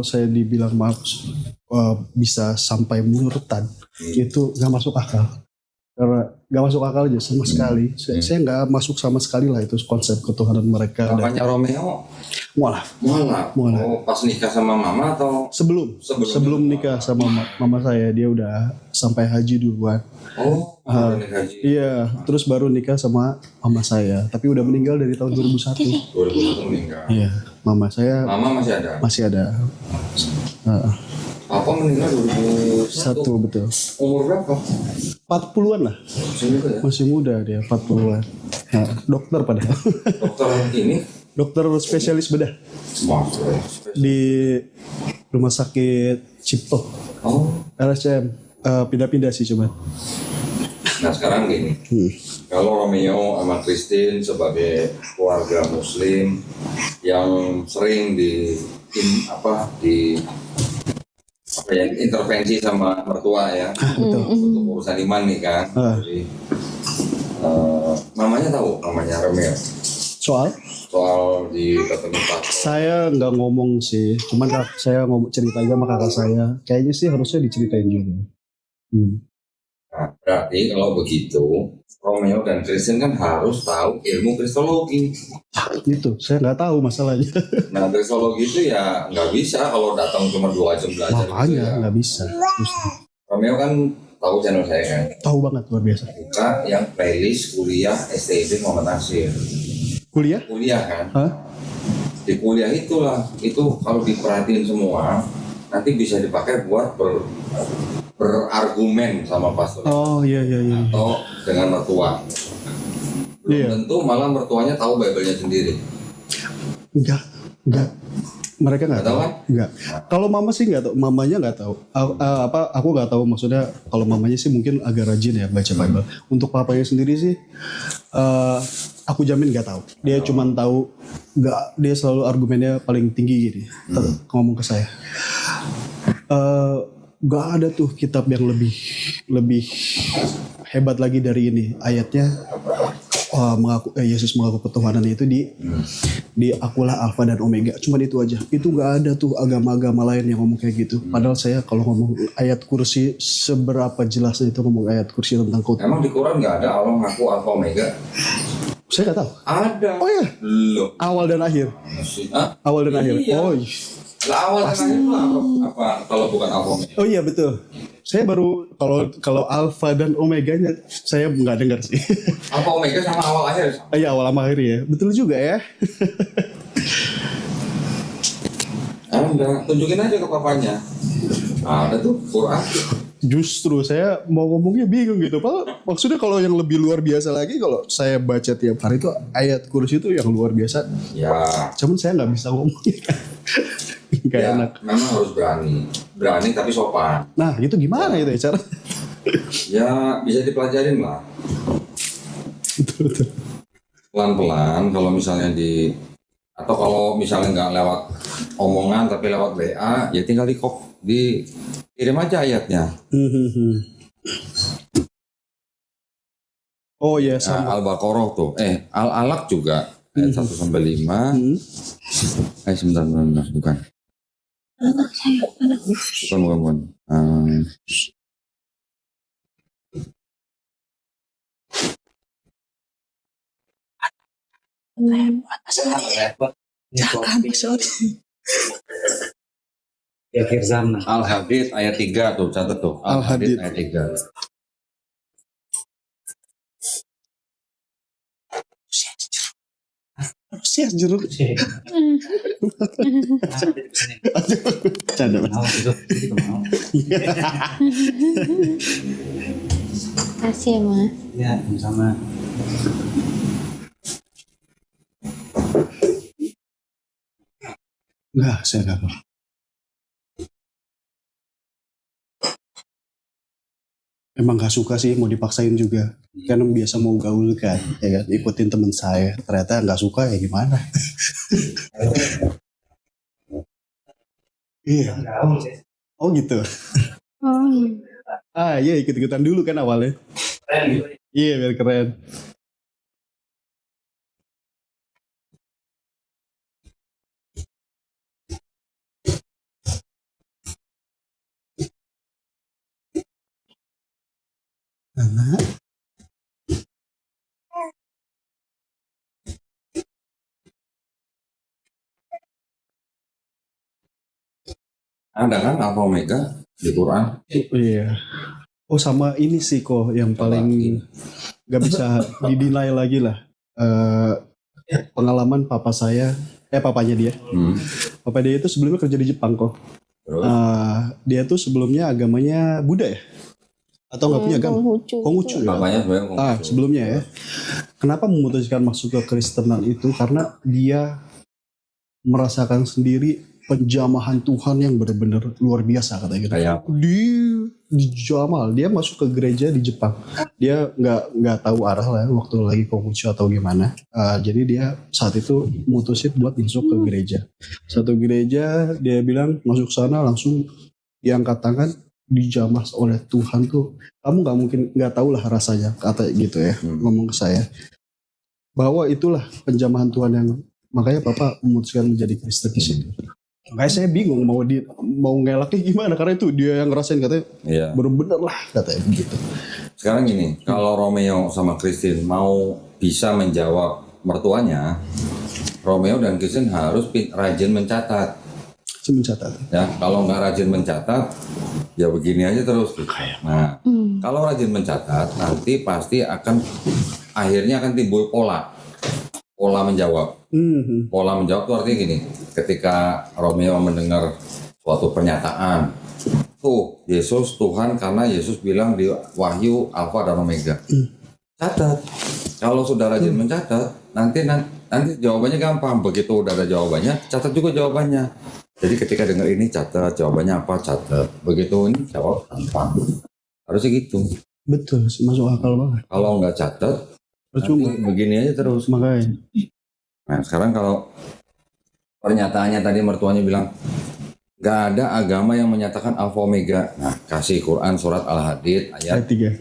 saya dibilang bisa sampai murtad, itu nggak masuk akal. Karena nggak masuk akal aja sama sekali. Saya nggak masuk sama sekali lah itu konsep ketuhanan mereka. Bapaknya Romeo Mualaf. Oh, pas nikah sama mama atau Sebelum nikah sama mama saya, dia udah sampai haji duluan. Oh, udah nikah haji. Iya, terus baru nikah sama mama saya, tapi udah meninggal dari tahun 2001. 2001 meninggal. Iya, mama saya Mama masih ada. masih ada. Papa meninggal 2001. Betul. Umur berapa? 40-an lah. Masih muda dia, 40-an. Nah, dokter padahal. Dokter ini? Dokter spesialis bedah. Di rumah sakit Cipto. Oh. RSCM. Pindah-pindah sih cuma. Nah sekarang gini. Kalau Romeo sama Christine sebagai keluarga muslim yang sering intervensi sama mertua ya. Betul. Untuk urusan iman nih kan. Jadi mamanya tahu namanya Romeo. Soal di ketemu Pak. Saya nggak ngomong sih, cuman saya cerita aja sama kakak saya. Kayaknya sih harusnya diceritain juga. Nah, berarti kalau begitu Romeo dan Christine kan harus tahu ilmu kristologi. Itu saya nggak tahu masalahnya. Nah kristologi itu ya nggak bisa kalau datang cuma 2 jam belajar. Makanya nggak bisa. Romeo kan tahu channel saya kan. Tahu banget, luar biasa. Buka yang playlist kuliah STIB Muhammad Nasir. Kuliah kan? Hah? Di kuliah itu kalau diperhatiin semua nanti bisa dipakai buat berargumen sama pastor. Oh iya. Atau dengan mertua. Belum tentu malah mertuanya tahu Bible-nya sendiri. Enggak. Mereka nggak tahu. Kan? Enggak. Kalau mama sih nggak tahu, mamanya nggak tahu. Aku nggak tahu, maksudnya kalau mamanya sih mungkin agak rajin ya baca Bible. Untuk papanya sendiri sih, aku jamin nggak tahu. Dia cuma tahu, dia selalu argumennya paling tinggi gini. Ngomong ke saya. Gak ada tuh kitab yang lebih hebat lagi dari ini. Ayatnya Yesus mengaku ketuhanan itu di akulah Alfa dan Omega. Cuman itu aja. Itu gak ada tuh agama-agama lain yang ngomong kayak gitu. Padahal saya kalau ngomong ayat kursi, seberapa jelasnya itu ngomong ayat kursi tentang kota. Emang di Quran gak ada Allah mengaku Alfa Omega? Saya gak tahu. Ada. Oh ya. Loh. Awal dan akhir. Awal dan akhir. Iya. Oh. Lah awal dan akhir itu apa kalau bukan Alfa Omega? Oh iya betul. Saya baru kalau Alfa dan Omeganya saya nggak dengar sih. Alfa Omega sama awal akhir. Iya awal sama akhir ya. Betul juga ya. Anda tunjukin aja ke papanya. Ada tuh Quran. Justru saya mau ngomongnya bingung gitu. Maksudnya kalau yang lebih luar biasa lagi, kalau saya baca tiap hari itu ayat kursi itu yang luar biasa. Ya. Cuman saya nggak bisa ngomongnya. Gak ya, enak. Memang harus berani tapi sopan. Nah itu gimana itu ya cara? Ya bisa dipelajarin lah. Betul. Pelan-pelan kalau misalnya atau kalau misalnya nggak lewat omongan tapi lewat WA, ya tinggal dikirim aja ayatnya. Oh iya sama. Al-Baqarah tuh, Al-Alaq juga ayat 1-5. Sebentar, bukan. Bukan. Al-Hadid ayat 3 tuh, catat tuh. Al-Hadid ayat 3. Siap jeruk. Canda. Kasih ya Ma. Ya sama. Nggak, saya nggak tahu. Emang gak suka sih, mau dipaksain juga. Kan biasa mau gaul kan, ya kan? Ikutin teman saya. Ternyata gak suka ya gimana? Iya. Oh gitu. Iya ikut-ikutan dulu kan awalnya. Iya biar keren. Anak. Ada kan Alfa Omega di Quran? Iya. Oh sama ini sih kok yang paling gak bisa didinai lagi lah. Pengalaman papa saya, papanya dia. Papa dia itu sebelumnya kerja di Jepang kok. Terus? Dia tuh sebelumnya agamanya Buddha ya? Atau nggak punya agama? Konghucu ya? Bapaknya sebenarnya Konghucu. Sebelumnya ya. Kenapa memutuskan masuk ke Kristenan itu? Karena dia merasakan sendiri penjamahan Tuhan yang benar-benar luar biasa katanya gitu. Kayak Dijamal, dia masuk ke gereja di Jepang. Dia nggak tahu arah lah waktu lagi Konghucu atau gimana. Jadi dia saat itu mutusin buat masuk ke gereja. Satu gereja dia bilang masuk sana langsung diangkat tangan, dijamah oleh Tuhan tuh. Kamu nggak tahu lah rasanya kata gitu ya ngomong ke saya. Bahwa itulah penjamahan Tuhan yang makanya Papa memutuskan menjadi Kristen di situ. Makanya saya bingung mau ngelaknya gimana karena itu dia yang ngerasain katanya bener-bener lah katanya begitu. Sekarang gini, kalau Romeo sama Christine mau bisa menjawab mertuanya, Romeo dan Christine harus rajin mencatat. Ya, kalau nggak rajin mencatat, ya begini aja terus. Nah, kalau rajin mencatat, nanti pasti akhirnya akan timbul pola menjawab. Pola menjawab itu artinya gini, ketika Romeo mendengar suatu pernyataan, tuh Yesus Tuhan karena Yesus bilang di Wahyu Alfa dan Omega. Catat. Kalau sudah rajin mencatat, nanti jawabannya gampang. Begitu udah ada jawabannya, catat juga jawabannya. Jadi ketika dengar ini catat, jawabannya apa catat. Begitu ini jawab gampang. Harusnya gitu. Betul, masuk akal banget. Kalau nggak catat, nanti begini aja terus. Makanya. Nah sekarang kalau pernyataannya tadi mertuanya bilang nggak ada agama yang menyatakan Alfa Omega. Nah kasih Quran surat Al-Hadid ayat 3.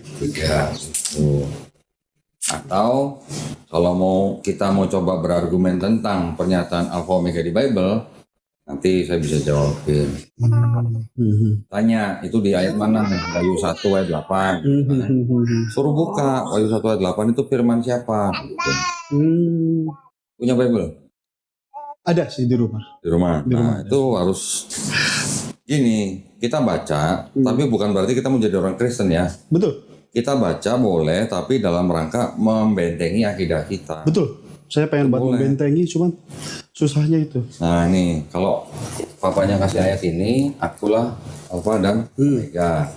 Atau kalau kita mau coba berargumen tentang pernyataan Alfa Omega di Bible, nanti saya bisa jawabin. Tanya, itu di ayat mana? Wahyu 1 ayat 8. Suruh buka, Wahyu 1 ayat 8 itu firman siapa? Punya Bible? Ada sih di rumah. Di rumah. Nah, itu harus gini, kita baca, tapi bukan berarti kita mau jadi orang Kristen ya. Betul. Kita baca boleh, tapi dalam rangka membentengi akidah kita. Betul. Saya pengen buat membentengi, cuman susahnya itu. Nah nih, kalau papanya kasih ayat ini, akulah Alfa dan Omega.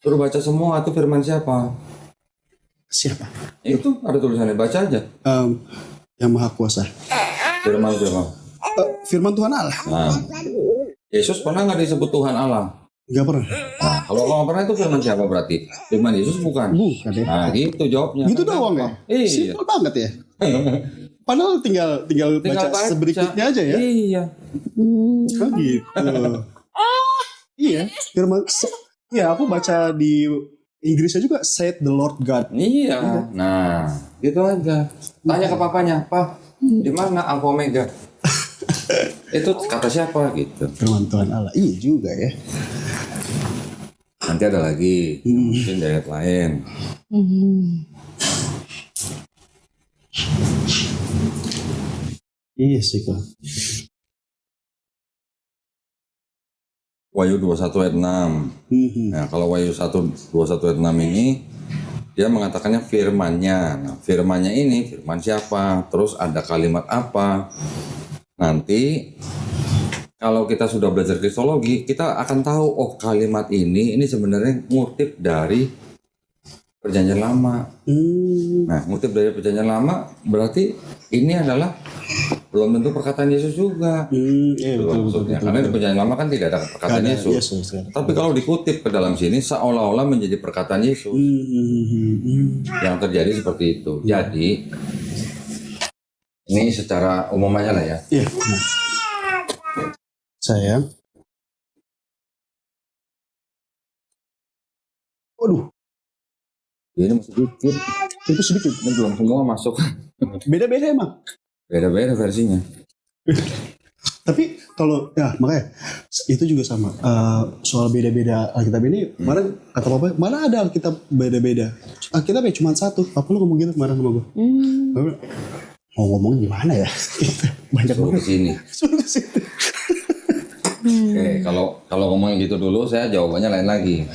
Suruh baca semua, itu firman siapa? Siapa? Itu ada tulisannya, baca aja. Yang Maha Kuasa. Firman siapa? Firman Tuhan Allah. Nah, Yesus pernah nggak disebut Tuhan Allah? Nggak pernah. Nah, kalau nggak pernah itu firman siapa berarti? Firman Yesus bukan? Bukan ya. Nah, gitu jawabnya. Gitu doang ya? Iya. Simpel banget ya. Padahal tinggal baca seberikutnya aja ya. Iya. Oh gitu. Iya. Firman. Ya aku baca di Inggrisnya juga said the Lord God. Iya. Nah, gitu aja. Tanya ke papanya, Pak, di mana Alfa Omega? Itu kata siapa gitu? Firman Tuhan Allah. Iya juga ya. Nanti ada lagi, mungkin ayat lain. Iya sih kok. Wahyu 21 ayat 6. Nah, kalau Wahyu 21 ayat 6 ini dia mengatakannya firman-Nya. Nah, firman-Nya ini firman siapa? Terus ada kalimat apa? Nanti kalau kita sudah belajar kristologi, kita akan tahu oh kalimat ini sebenarnya ngutip dari Perjanjian Lama. Nah, ngutip dari Perjanjian Lama berarti ini adalah belum tentu perkataan Yesus juga. Betul. Karena di Perjanjian Lama kan tidak ada perkataan Yesus. Tapi kalau dikutip ke dalam sini seolah-olah menjadi perkataan Yesus. Yang terjadi seperti itu. Jadi ini secara umum aja lah ya. Iya. Sayang. Waduh. Ini masih sedikit. Itu sedikit. Ini belum semua masuk. Beda-beda emang. Beda-beda versinya. Tapi kalau ya makanya itu juga sama soal beda-beda Alkitab ini. Kemarin kata papa, mana ada Alkitab beda-beda? Alkitab ya cuma satu. Papa lu ngomong gitu kemarin sama gue. Mau ngomong gimana ya? Banyak Suruh banget. kesini. Suruh ke situ. Oke, kalau ngomong gitu dulu, saya jawabannya lain lagi.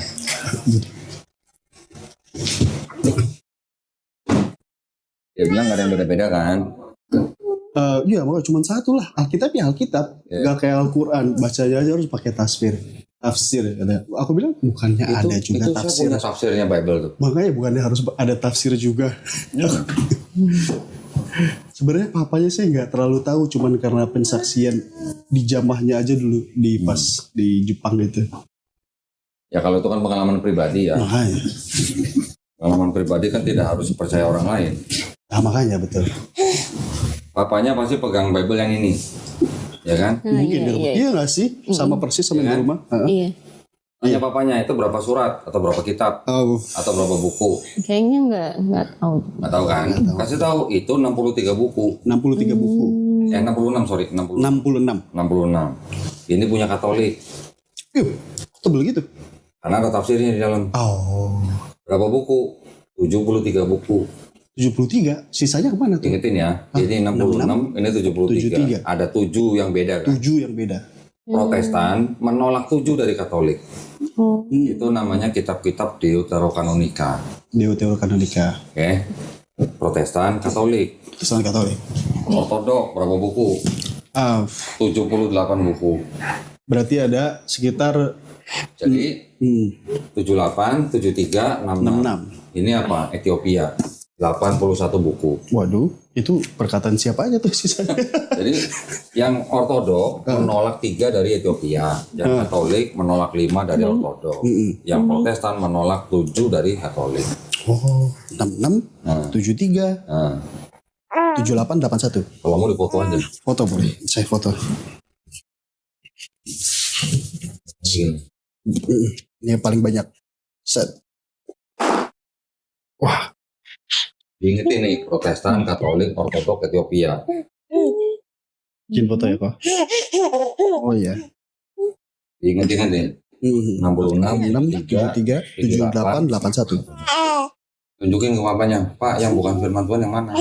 Dia bilang gak ada yang beda-beda kan? Iya makanya cuma satu lah. Alkitab ya Alkitab. Gak kayak Al-Quran. Bacanya aja harus pakai tafsir katanya. Aku bilang bukannya ada juga itu tafsir. saya punya tafsirnya Bible tuh. Makanya bukannya harus ada tafsir juga. Sebenarnya papanya sih nggak terlalu tahu, cuman karena pensaksian di jamahnya aja dulu di pas di Jepang gitu. Ya kalau itu kan pengalaman pribadi ya. Makanya, Pengalaman pribadi kan tidak harus percaya orang lain. nah makanya betul. Papanya pasti pegang Bible yang ini, ya kan? Mungkin di rumah. Iya nggak sih, sama persis sama di rumah. Iya. Tanya papanya itu berapa surat atau berapa kitab Oh, atau berapa buku? Kayaknya nggak tahu. Nggak tahu kan? Kasih tahu itu 63 buku. 63 buku. 66 sorry 60. 66. 66. Ini punya Katolik. Yuh, kok tebel gitu? Karena ada tafsirnya di dalam. Oh, Berapa buku? 73 buku. 73. Sisanya kemana tuh? Ingetin ya. Ini 66, ini 73. 73. Ada 7 yang beda kan? 7 yang beda. Protestan menolak 7 dari Katolik. Oh. Itu namanya kitab-kitab Deuterokanonika. Deuterokanonika. Oke. Protestan, Katolik. Kristen Katolik. Ortodok berapa buku? Ah, 78 buku. berarti ada sekitar Jadi 78, 73, 66. 66. Ini apa? Ethiopia. 81 buku. Waduh, itu perkataan siapa aja tuh sisanya? Jadi yang Ortodok menolak 3 dari Ethiopia. Yang Katolik menolak 5 dari Ortodok. Yang Protestan menolak 7 dari Katolik. Oh, 66, 73, Nah, 78, 81. kalau mau dipoto aja. Foto boleh, saya foto. Gini. Ini yang paling banyak. Set. Wah, Diingetin nih, Protestan, Katolik, Ortodok, Ethiopia. bikin foto ya kok. Oh iya. Diingetin nih, 66, 6, 73, 78, 81. Tunjukin ke papanya, Pak yang bukan firman Tuhan yang mana?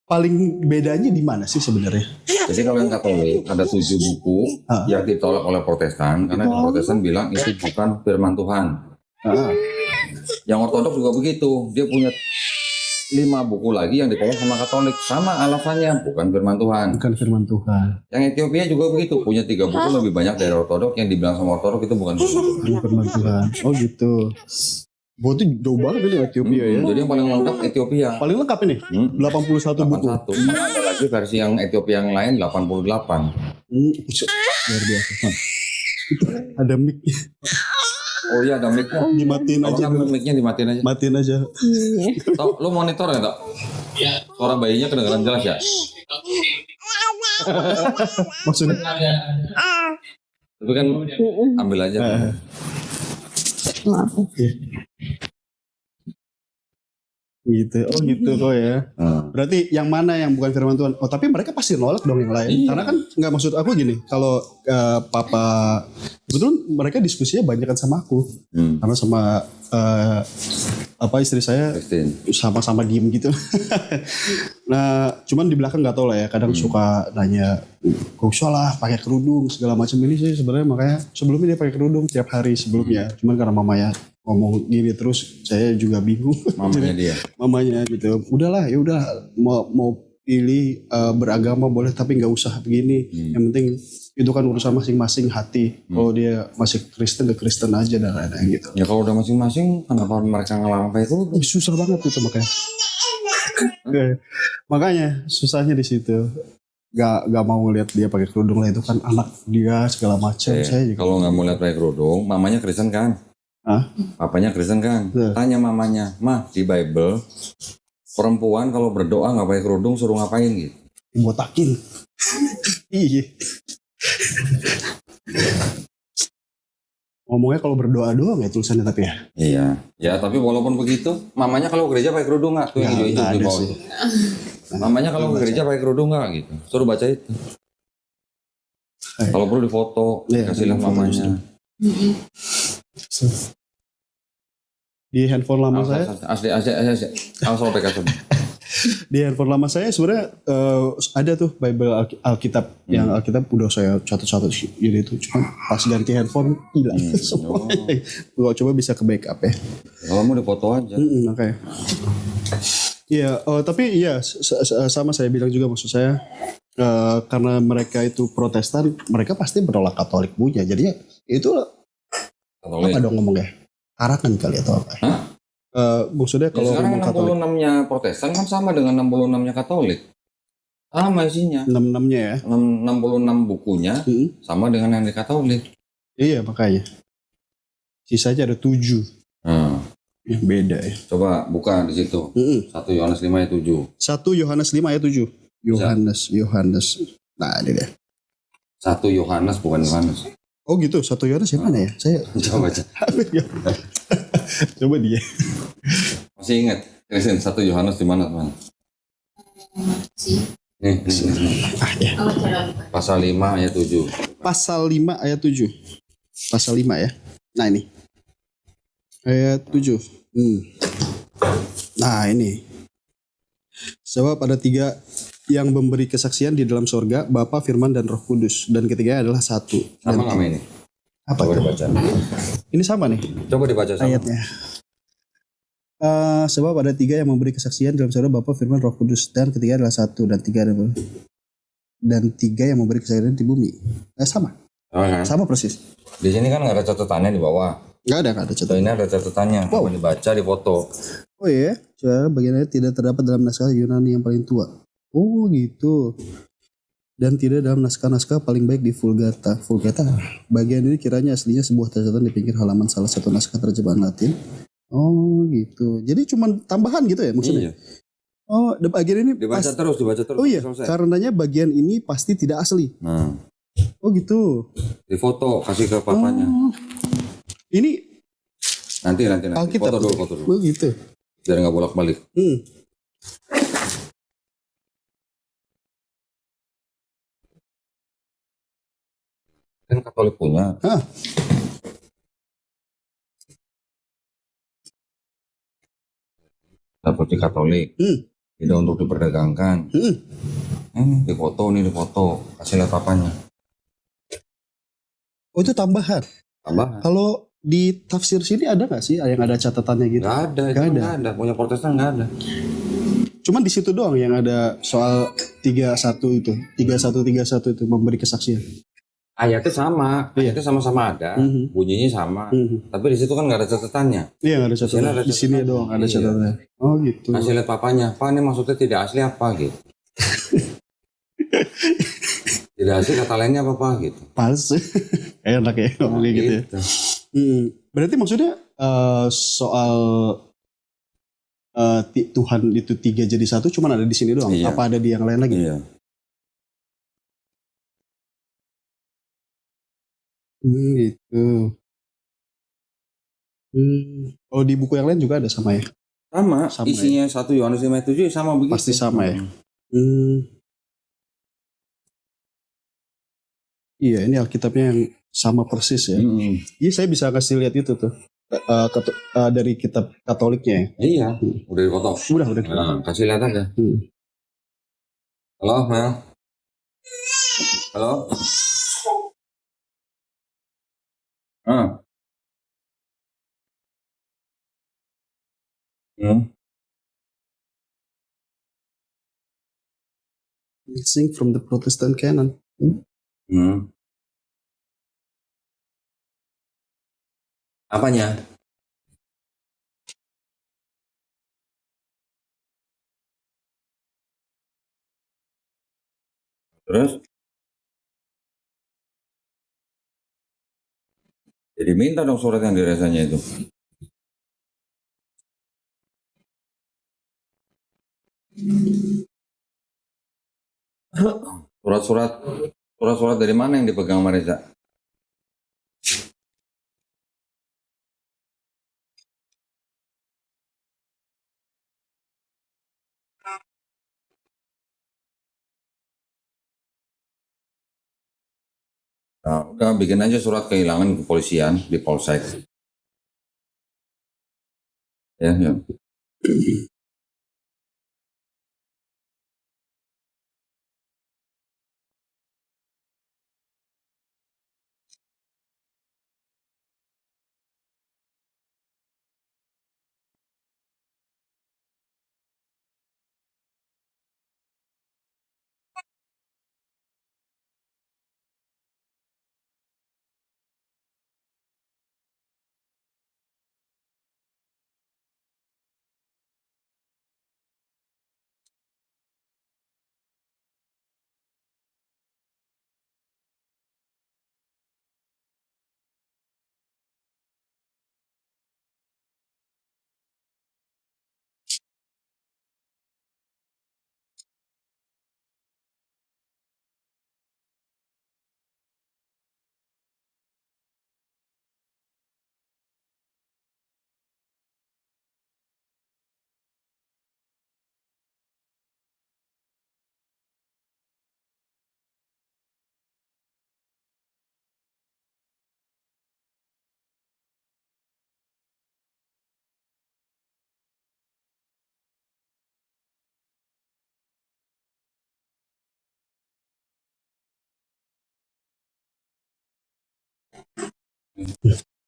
Paling bedanya di mana sih sebenarnya? Jadi kalau yang Katolik ada 7 buku yang ditolak oleh Protestan karena Protestan bilang itu bukan firman Tuhan. Yang Ortodok juga begitu, dia punya 5 buku lagi yang ditolak sama Katolik, sama alasannya bukan firman Tuhan. Bukan firman Tuhan. Yang Ethiopia juga begitu, punya 3 buku lebih banyak dari Ortodok yang dibilang sama Ortodok itu bukan firman Tuhan. Bukan firman Tuhan. Oh gitu. Gua tuh jauh banget ini Ethiopia ya. Jadi yang paling lengkap Ethiopia. Paling lengkap ini. 81 buku. 81. Ada lagi versi yang Ethiopia yang lain 88. Luar biasa. Itu ada mic. Oh iya ada mic-nya. Dimatiin Kalau aja nggak dulu. mic-nya dimatiin aja. Matiin aja. Tok, lu monitor ya, Tok? Iya. Suara bayinya kedengeran jelas ya? Maksudnya Tapi kan ambil aja. Maaf. gitu. Oh gitu kok ya. Hmm. Berarti yang mana yang bukan firman Tuhan? Oh tapi mereka pasti nolak dong yang lain. Iya. Karena kan nggak, maksud aku gini. Kalau papa, kebetulan mereka diskusinya banyak kan sama aku. Karena sama istri saya Christine. sama-sama diem gitu. Nah, cuman di belakang nggak tahu lah ya. Kadang suka nanya, kok salah pakai kerudung segala macam. Ini sih sebenarnya makanya sebelumnya dia pakai kerudung tiap hari sebelumnya. Cuman karena mamanya ngomong gini terus, saya juga bingung. Mamanya dia. Mamanya gitu. Udahlah, ya udah mau pilih beragama boleh tapi nggak usah begini. Yang penting itu kan urusan masing-masing hati. Kalau dia masih Kristen, ke Kristen aja dan lain-lain gitu. Ya kalau udah masing-masing, kenapa mereka ngelarang pakai itu? Susah banget itu makanya. Makanya susahnya di situ. Gak mau ngeliat dia pakai kerudung lah, itu kan anak dia segala macam. Saya juga. Kalau nggak mau lihat pakai kerudung, mamanya Kristen kan? Hah? Papanya Kristen kan? Iya. Tanya mamanya, Mah di Bible perempuan kalau berdoa nggak pakai kerudung suruh ngapain gitu? Botakin. Iya. Ngomongnya kalau berdoa doang ya tulisannya tapi ya. Iya. Ya tapi walaupun begitu, mamanya kalau gereja pakai kerudung nggak? Tuh yang hijau-hijau Nggak di ada bawah. sih. Mamanya kalau ke gereja pakai kerudung nggak gitu? Suruh baca itu. Kalau perlu difoto, Iya, kasih lihat foto mamanya. Di handphone lama saya, Asli. Langsung PK. di handphone lama saya sebenarnya ada tuh Bible Alkitab yang Alkitab udah saya catat jadi itu cuma pas ganti handphone hilang semua. Kalau coba bisa ke backup ya. Kalau mau difoto aja. Oke. Iya, tapi iya sama saya bilang juga maksud saya karena mereka itu Protestan, mereka pasti menolak Katolik punya. Jadinya itu Katolik. apa dong ngomongnya? Karangan kali atau apa? Hah? Maksudnya kalau sekarang ngomong Katolik 66-nya Protestan kan sama dengan 66-nya Katolik. Sama isinya. 66-nya ya. 66 bukunya sama dengan yang di Katolik. Iya makanya. Sisanya ada 7. Yang beda ya. Coba buka di situ. 1 Yohanes 5 ayat 7. 1 Yohanes 5 ayat 7. Yohanes. Nah, ini dia. 1 Yohanes bukan Yohanes. Oh gitu, 1 Yohanes yang mana ya? Saya Coba baca. Coba dia. Masih ingat? Kristen 1 Yohanes di mana, teman? Nih. Ya. Pasal 5 ayat 7. Pasal 5 ayat 7. Pasal 5 ya. Nah ini. Ayat 7. Nah ini. Sebab ada 3 yang memberi kesaksian di dalam sorga, Bapa, Firman, dan Roh Kudus. Dan ketiganya adalah satu. Sama nggak ini? Apa Coba itu? dibaca. Ini sama nih Coba dibaca sama. ayatnya. Sebab ada 3 yang memberi kesaksian dalam sorga, Bapa, Firman, Roh Kudus. Dan ketiga adalah satu. Dan 3 yang memberi kesaksian di bumi. Sama. Kan? Sama persis. Di sini kan nggak ada catatannya di bawah. Nggak ada catatan. Ini ada catatannya. Coba dibaca, difoto. Oh iya, coba bagiannya tidak terdapat dalam naskah Yunani yang paling tua. Oh gitu. Dan tidak dalam naskah-naskah paling baik di Vulgata. Bagian ini kiranya aslinya sebuah catatan di pinggir halaman salah satu naskah terjemahan Latin. Oh gitu. Jadi cuma tambahan gitu ya maksudnya? Iya. Oh, bagian ini Dibaca terus. Oh iya, Selesai. karenanya bagian ini pasti tidak asli. Nah, Oh gitu. difoto, kasih ke papanya. Ini Nanti. Alkitab. Foto dulu. Oh gitu. Biar nggak bolak-balik. Kan Katolik punya. Seperti Katolik. Tidak untuk diperdagangkan. Ini difoto. Kasih lihat papanya. Oh itu tambahan. Tambahan. Kalau di tafsir sini ada nggak sih yang ada catatannya gitu? Nggak ada. Punya Protestan nggak ada. Cuman di situ doang yang ada soal 31 itu, 31 itu memberi kesaksian. Ayatnya sama, sama-sama ada, bunyinya sama. Tapi di situ kan nggak ada catatannya. Iya nggak ada catatan. Di sini doang ada catatannya. Oh gitu. Kasih lihat papanya, Pak ini maksudnya tidak asli apa gitu. Tidak asli kata lainnya apa Pak gitu. Pas. Enak ya ngomongnya gitu ya. Berarti maksudnya soal Tuhan itu 3 jadi 1 cuman ada di sini doang. Iya. Apa ada di yang lain lagi? Iya. Gitu. Oh di buku yang lain juga ada sama ya? Sama isinya ya? 1 Yohanes 5 ayat 7 sama begitu. Pasti sama ya? Iya ini Alkitabnya yang sama persis ya. Iya saya bisa kasih lihat itu tuh. Dari kitab Katoliknya ya. Iya, udah dipoto. Udah. Nah, kasih lihat aja. Halo, Mel. Halo. Missing from the Protestant canon. Apanya? Terus? Jadi minta dong surat yang dirasanya itu. Surat-surat dari mana yang dipegang sama Reza? Nah, udah bikin aja surat kehilangan kepolisian di polsek. Ya, ya.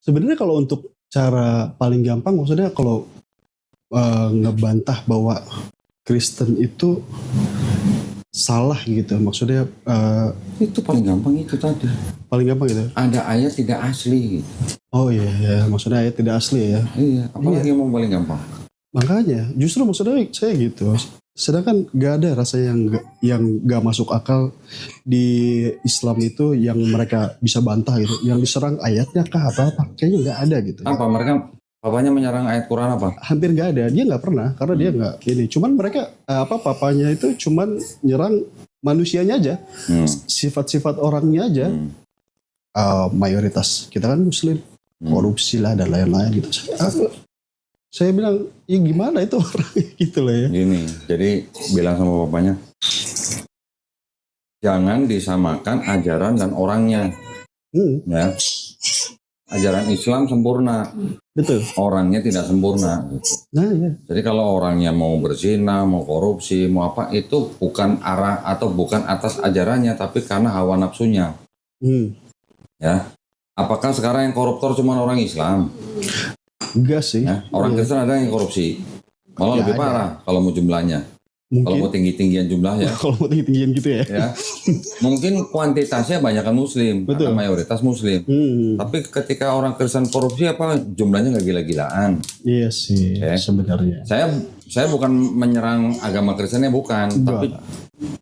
Sebenarnya kalau untuk cara paling gampang, maksudnya kalau ngebantah bahwa Kristen itu salah gitu, maksudnya Itu paling gampang itu tadi. paling gampang gitu. Ada ayat tidak asli. Oh iya, ya, maksudnya ayat tidak asli ya. Iya, apalagi yang mau paling gampang. Makanya, justru maksudnya saya gitu. Sedangkan gak ada rasanya yang gak masuk akal di Islam itu yang mereka bisa bantah gitu. Yang diserang ayatnya kah apa-apa? Kayaknya gak ada gitu. Apa mereka papanya menyerang ayat Quran apa? Hampir gak ada. Dia gak pernah karena dia gak ini. Cuman mereka papanya itu cuman nyerang manusianya aja. Sifat-sifat orangnya aja. Mayoritas kita kan Muslim. Korupsi lah dan lain-lain gitu. Saya bilang, ya gimana itu orang gitu lah ya. Gini, jadi bilang sama bapaknya, jangan disamakan ajaran dan orangnya. Ya, ajaran Islam sempurna, Betul. orangnya tidak sempurna. Nah ya. Jadi kalau orangnya mau berzina, mau korupsi, mau apa, itu bukan arah atau bukan atas ajarannya, tapi karena hawa nafsunya. Ya, apakah sekarang yang koruptor cuma orang Islam? Enggak sih. Ya, orang Kristen ada yang korupsi, malah Ya, lebih ada. parah kalau mau jumlahnya. Kalau Mungkin mau tinggi-tinggian jumlahnya. kalau mau tinggi-tinggian gitu ya. Ya, mungkin kuantitasnya banyakkan Muslim, Betul. karena mayoritas Muslim. Tapi ketika orang Kristen korupsi apa jumlahnya nggak gila-gilaan. Iya sih Oke. sebenarnya. Saya bukan menyerang agama Kristennya bukan, Enggak. tapi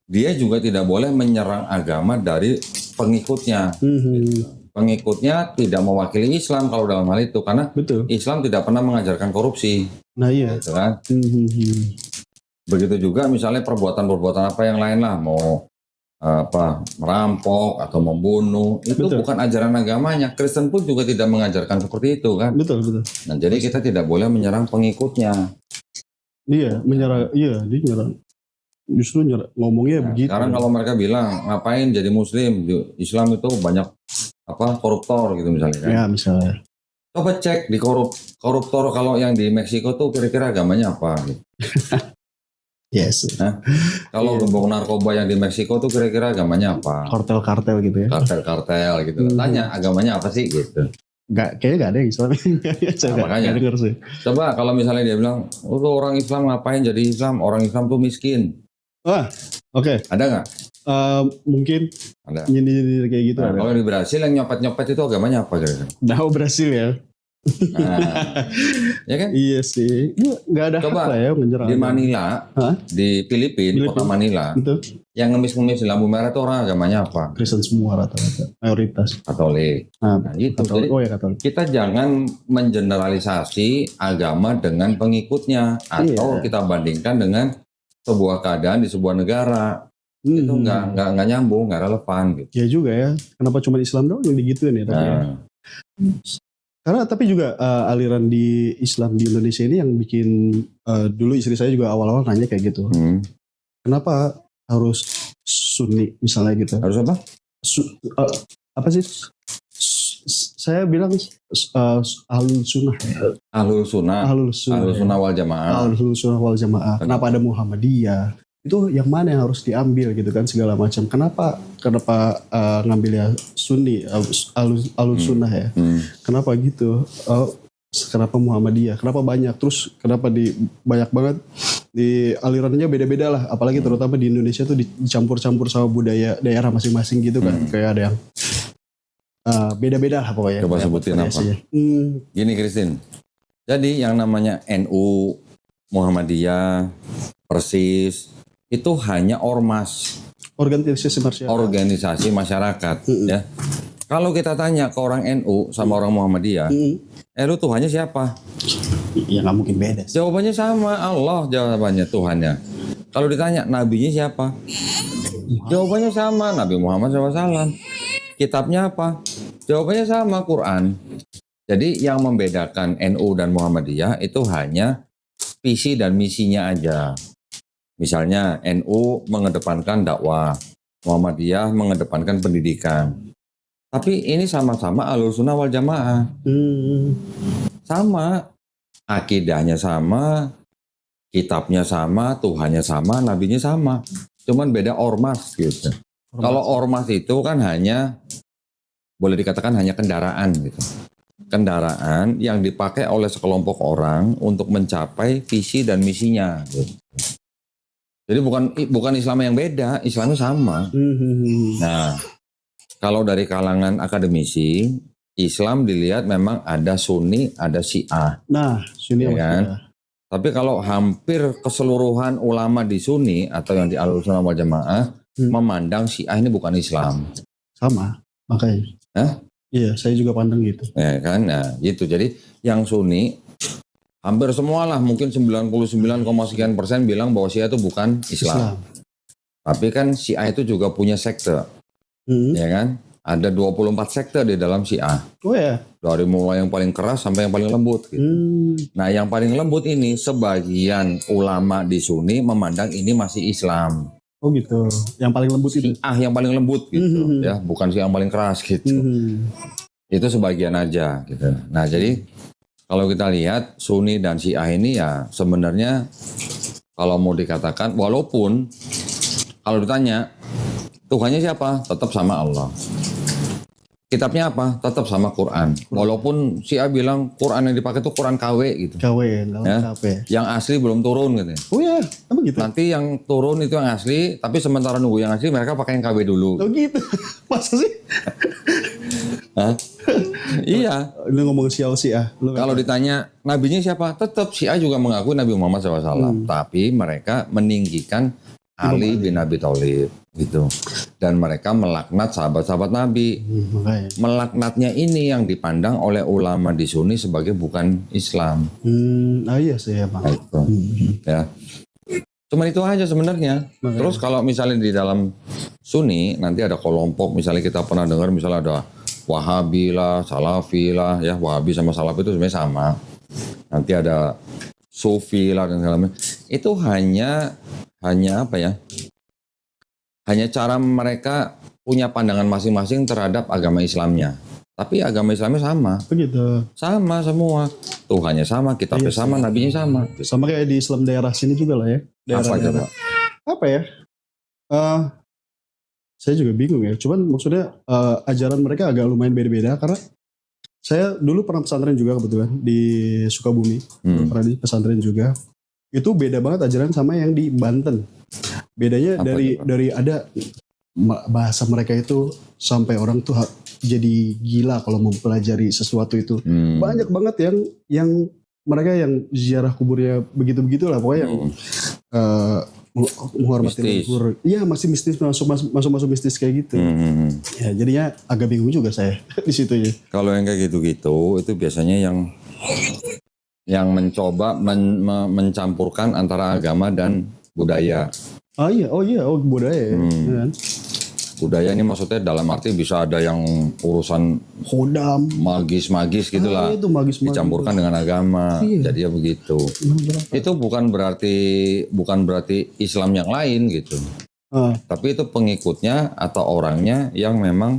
dia juga tidak boleh menyerang agama dari pengikutnya. Pengikutnya tidak mewakili Islam kalau dalam hal itu, karena Betul. Islam tidak pernah mengajarkan korupsi, Nah iya. gitu kan? Begitu juga misalnya perbuatan-perbuatan apa yang lain lah, mau apa merampok atau membunuh, itu Betul. bukan ajaran agamanya. Kristen pun juga tidak mengajarkan seperti itu kan. Betul. Nah, jadi kita tidak boleh menyerang pengikutnya. Iya menyerang. Iya dia nyerang. Justru ngomongnya Nah, begitu. sekarang kalau mereka bilang ngapain jadi Muslim, di Islam itu banyak apa koruptor gitu misalnya kan. Ya misalnya. Coba cek di koruptor kalau yang di Meksiko tuh kira-kira agamanya apa gitu. Yes. Kalau Iya. gembong narkoba yang di Meksiko tuh kira-kira agamanya apa? Kartel-kartel gitu ya. Kartel-kartel gitu. Tanya agamanya apa sih gitu. Kayaknya gak ada yang Islam. Saya makanya. gak denger sih. Coba kalau misalnya dia bilang, oh tuh orang Islam ngapain jadi Islam? Orang Islam tuh miskin. Wah, oke. Ada nggak? Mungkin Ada. nyindir kayak gitu Nah, ada. kalau di Brasil yang nyopet-nyopet itu agamanya apa kira-kira? Nah, Brasil ya. Nah, ya kan? Iya sih. Iya, nggak ada Coba, hak lah ya menyerang. Di Manila, Hah? di Filipina, kota Manila, Itu yang ngemis-ngemis di lampu merah itu orang agamanya apa? Kristen semua rata-rata. Mayoritas. Katolik. Nah, gitu. Jadi, Oh ya Katolik. kita jangan mengeneralisasi agama dengan pengikutnya atau Iya. kita bandingkan dengan sebuah keadaan di sebuah negara. Itu nggak nyambung, nggak relevan gitu. Ya juga ya. Kenapa cuma Islam doang yang digituin ya? Tapi ya. Nah, Karena tapi juga aliran di Islam di Indonesia ini yang bikin dulu istri saya juga awal-awal nanya kayak gitu. Kenapa harus Sunni misalnya gitu? harus apa? apa sih? Saya bilang ahlul sunnah. Ahlul sunnah. Ahlul sunnah. Ahlul sunnah wal jamaah. Ahlul sunnah wal jamaah. Kenapa ada Muhammadiyah? Itu yang mana yang harus diambil gitu kan segala macam. Kenapa ngambilnya Sunni, ahlul sunnah ya? Kenapa gitu? Kenapa Muhammadiyah? Kenapa banyak? Terus kenapa banyak banget di alirannya beda-beda lah. Apalagi terutama di Indonesia tuh dicampur-campur sama budaya daerah masing-masing gitu kan. Kayak ada yang beda-beda lah pokoknya. Coba sebutin apa? Gini Christine. Jadi yang namanya NU, Muhammadiyah, Persis itu hanya ormas. Organisasi masyarakat. Ya. Kalau kita tanya ke orang NU sama orang Muhammadiyah, lu Tuhannya siapa? Ya nggak mungkin beda. Jawabannya sama, Allah jawabannya Tuhannya. Kalau ditanya nabinya siapa? Jawabannya sama, Nabi Muhammad SAW. Kitabnya apa? Jawabannya sama, Quran. Jadi yang membedakan NU dan Muhammadiyah itu hanya visi dan misinya aja. Misalnya NU mengedepankan dakwah, Muhammadiyah mengedepankan pendidikan. Tapi ini sama-sama Ahlus Sunnah wal Jamaah. Sama, akidahnya sama, kitabnya sama, Tuhannya sama, nabinya sama. Cuman beda ormas gitu. Kalau ormas itu kan hanya, boleh dikatakan hanya kendaraan gitu. Kendaraan yang dipakai oleh sekelompok orang untuk mencapai visi dan misinya gitu. Jadi bukan Islam yang beda, Islamnya sama. Nah, kalau dari kalangan akademisi, Islam dilihat memang ada Sunni, ada Syiah. Nah, Sunni ya kan? Tapi kalau hampir keseluruhan ulama di Sunni atau yang di Ahlus Sunnah wal Jamaah memandang Syiah ini bukan Islam. Sama, makanya. Iya, saya juga pandang gitu. Ya kan, nah gitu. Jadi yang Sunni hampir semualah, mungkin 99,sekian% bilang bahwa Syiah itu bukan Islam. Tapi kan Syiah itu juga punya sekte. Ya kan? Ada 24 sekte di dalam Syiah. Oh ya? Dari mulai yang paling keras sampai yang paling lembut. Gitu. Nah yang paling lembut ini sebagian ulama di Sunni memandang ini masih Islam. Oh gitu. Yang paling lembut itu? Yang paling lembut gitu. Ya, bukan Syiah yang paling keras gitu. Itu sebagian aja gitu. Nah jadi kalau kita lihat Sunni dan Syiah ini ya sebenarnya kalau mau dikatakan, walaupun kalau ditanya Tuhannya siapa? Tetap sama Allah. Kitabnya apa? Tetap sama Quran. Walaupun Syiah bilang Quran yang dipakai itu Quran KW gitu. KW, ya? Yang asli belum turun gitu. Oh ya, emang gitu? Nanti yang turun itu yang asli, tapi sementara nunggu yang asli mereka pakai yang KW dulu. Oh gitu? Masa sih? Iya. Lu ngomong Syiah. Kalau ditanya nabinya siapa? Tetap Syiah juga mengakui Nabi Muhammad SAW. Tapi mereka meninggikan Ali bin Abi Thalib gitu. Dan mereka melaknat sahabat-sahabat Nabi. Melaknatnya ini yang dipandang oleh ulama di Sunni sebagai bukan Islam. Iya sih emang. Ya. Cuman itu aja sebenarnya. Terus kalau misalnya di dalam Sunni nanti ada kelompok, misalnya kita pernah dengar misalnya ada Wahabi lah, Salafi lah, ya Wahabi sama Salafi itu sebenarnya sama. Nanti ada Sufi lah dan segala macam. Itu hanya apa ya? Hanya cara mereka punya pandangan masing-masing terhadap agama Islamnya. Tapi agama Islamnya sama. Begitu. Sama semua. Tuhannya sama, kitabnya sama, nabinya sama. Sama kayak di Islam daerah sini juga lah ya. Daerah. Apa ya? Saya juga bingung ya. Cuman maksudnya ajaran mereka agak lumayan beda-beda karena saya dulu pernah pesantren juga kebetulan di Sukabumi. Pernah di pesantren juga. Itu beda banget ajaran sama yang di Banten. Bedanya dari ada bahasa mereka itu sampai orang tuh jadi gila kalau mempelajari sesuatu itu. Banyak banget yang mereka yang ziarah kuburnya begitu-begitulah pokoknya yang menghormati leluhur. Iya, masih mistis, masuk mistis kayak gitu. Ya, jadinya agak bingung juga saya di situ ya. Kalau yang kayak gitu-gitu itu biasanya yang mencoba mencampurkan antara agama dan budaya. Oh iya, budaya. Ya. Budaya ini maksudnya dalam arti bisa ada yang urusan Khodam, magis gitulah, itu magis dicampurkan dengan agama. Iya. Jadi ya begitu. Itu bukan berarti Islam yang lain gitu. Tapi itu pengikutnya atau orangnya yang memang